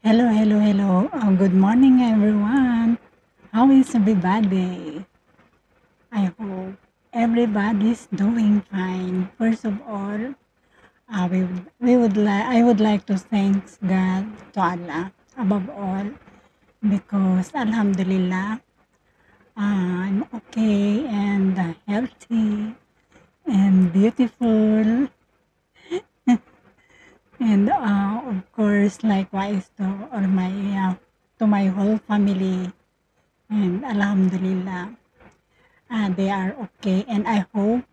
Hello, hello, hello. Good morning, everyone. How is everybody? I hope everybody's doing fine. First of all, I would like to thank God to Allah above all because Alhamdulillah, I'm okay and healthy and beautiful, and of course, likewise to my whole family. And Alhamdulillah, they are okay. And I hope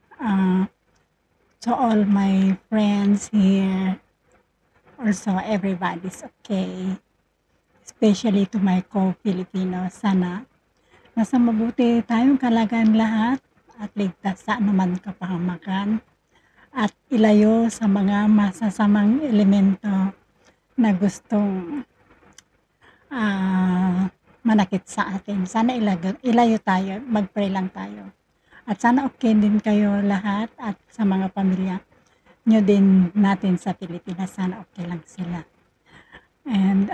to all my friends here, also everybody's okay. Especially to my co-Filipinos. Sana nasa mabuti tayong kalagayan lahat at ligtas sa anuman kapahamakan at ilayo sa mga masasamang elemento na gustong manakit sa atin. Sana ilayo tayo, mag-pray lang tayo. At sana okay din kayo lahat at sa mga pamilya nyo din natin sa Pilipinas. Sana okay lang sila. And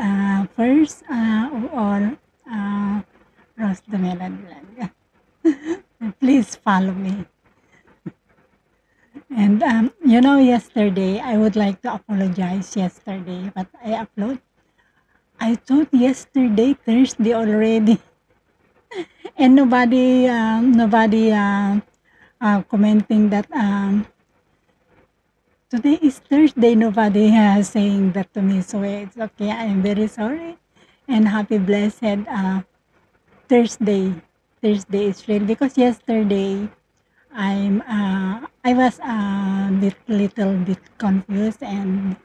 first of all, Rose the Melon Vlog. Please follow me. And yesterday, I would like to apologize yesterday, but I thought yesterday, Thursday already. And nobody commenting that today is Thursday. Nobody has saying that to me, so it's okay. I am very sorry, and happy blessed Thursday. Thursday is real because yesterday I was a little bit confused, and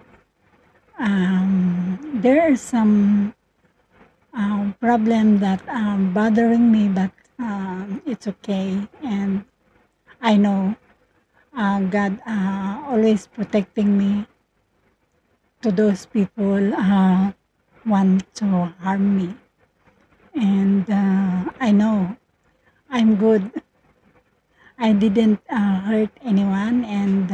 there are some problem that bothering me, but it's okay, and I know God always protecting me to those people want to harm me, and I know I'm good. I didn't hurt anyone, and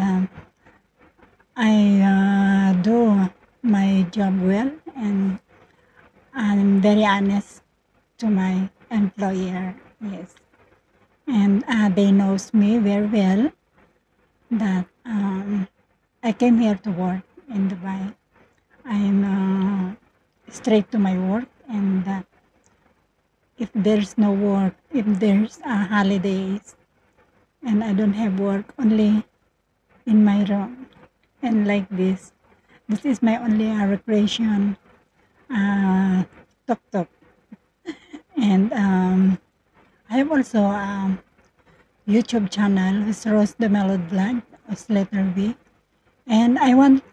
I do my job well, and I'm very honest to my employer. Yes, and they knows me very well that I came here to work in Dubai. I'm straight to my work, and if there's no work, if there's holidays, and I don't have work, only in my room, and like this is my only recreation. Tok tok, and I have also YouTube channel, it's Rose the Melody Vlog, it's letter V. And I want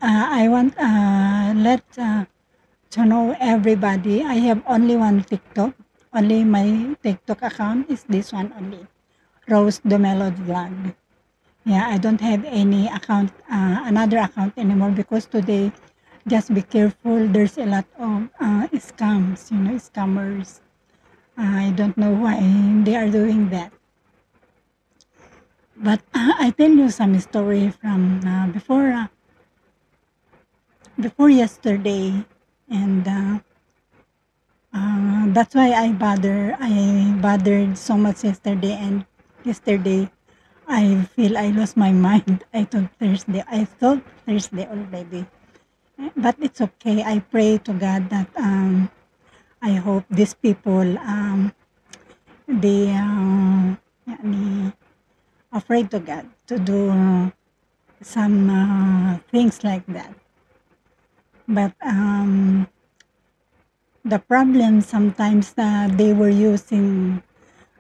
let to know everybody. I have only one TikTok. Only my TikTok account is this one only, Rose the Melody Vlog. Yeah, I don't have any account, another account anymore because today, just be careful. There's a lot of scams, scammers. I don't know why they are doing that. But I tell you some story from before yesterday, and that's why I bothered so much yesterday, and yesterday I feel I lost my mind. I thought Thursday already, but it's okay. I pray to God that I hope these people they يعني afraid to God to do some things like that. But the problem sometimes they were using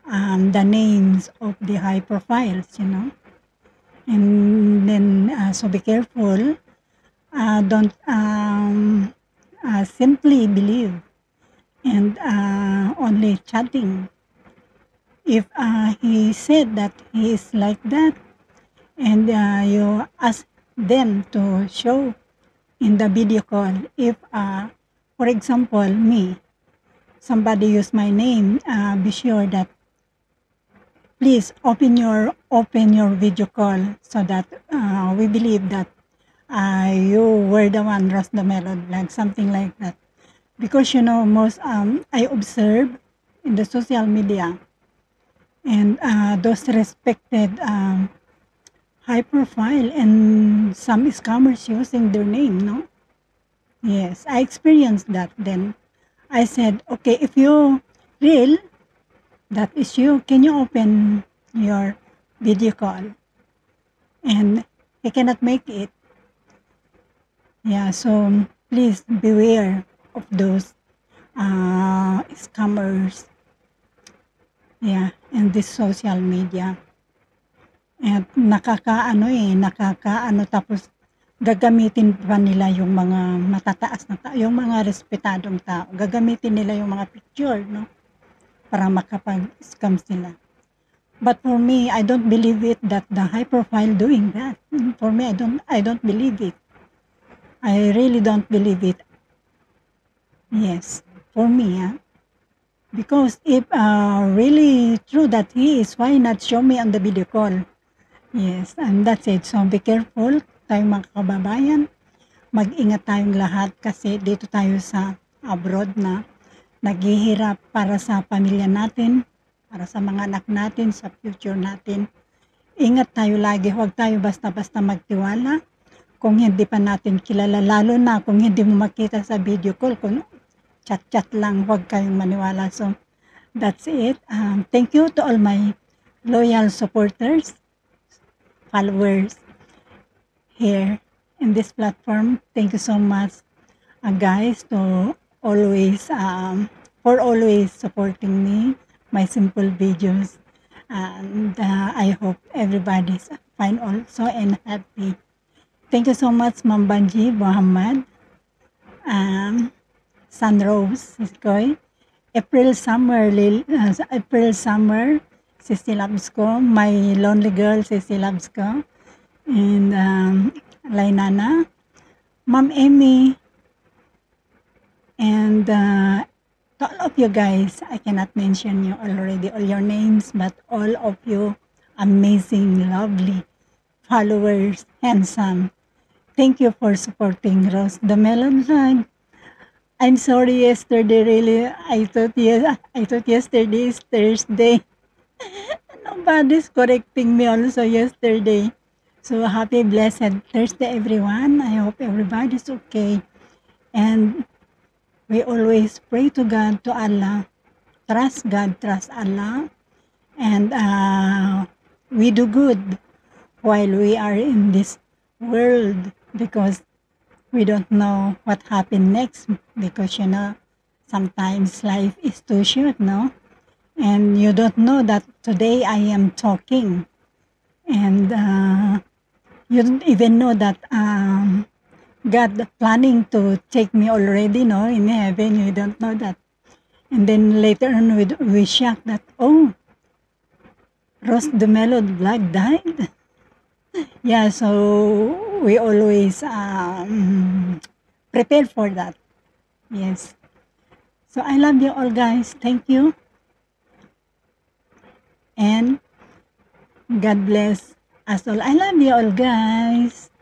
the names of the high profiles, and then so be careful. Don't simply believe and only chatting. If he said that he is like that, and you ask them to show in the video call, if for example me, somebody use my name, be sure that please open your video call so that we believe that you were the one, Rose the Melody, like something like that. because most I observe in the social media, and those respected high profile and some scammers using their name, no? Yes, I experienced that. Then I said, okay, if you real, that is you, can you open your video call? And he cannot make it. Yeah, so please beware of those scammers. Yeah, in this social media. At nakakaano tapos gagamitin pa nila yung mga matataas na tao, yung mga respetadong tao. Gagamitin nila yung mga picture, no? Para makapag-scam sila. But for me, I don't believe it that the high profile doing that. For me, I don't believe it. I really don't believe it. Yes, for me, because if really true that he is, why not show me on the video call? Yes, and that's it. So be careful tayong mga kababayan. Mag-ingat tayong lahat kasi dito tayo sa abroad na naghihirap para sa pamilya natin, para sa mga anak natin, sa future natin. Ingat tayo lagi, huwag tayo basta-basta magtiwala kung hindi pa natin kilala, lalo na kung hindi mo makita sa video call, kung chat-chat lang, huwag kayong maniwala. So, that's it. Thank you to all my loyal supporters, followers here in this platform. Thank you so much, guys, to always for always supporting me, my simple videos, and I hope everybody's fine also and happy. Thank you so much, Ma'am Banji Muhammad, Sunrose Siskoy, April Summer, Sissy Loves Ko, My Lonely Girl, Sissy Loves Ko, and Lainana, Ma'am Amy, and to all of you guys, I cannot mention you already, all your names, but all of you amazing, lovely followers, handsome. Thank you for supporting Rose the Melon Line. I'm sorry yesterday, really. I thought yesterday is Thursday. Nobody's correcting me also yesterday. So happy blessed Thursday, everyone. I hope everybody's okay. And we always pray to God, to Allah. Trust God, trust Allah. And we do good while we are in this world, because we don't know what happened next, because sometimes life is too short, no? And you don't know that today I am talking, and you don't even know that God planning to take me already, no, in heaven. You don't know that. And then later on we shocked that, oh, Rose the Melon Vlog died. Yeah, so we always prepare for that. Yes. So I love you all, guys. Thank you. And God bless us all. I love you all, guys.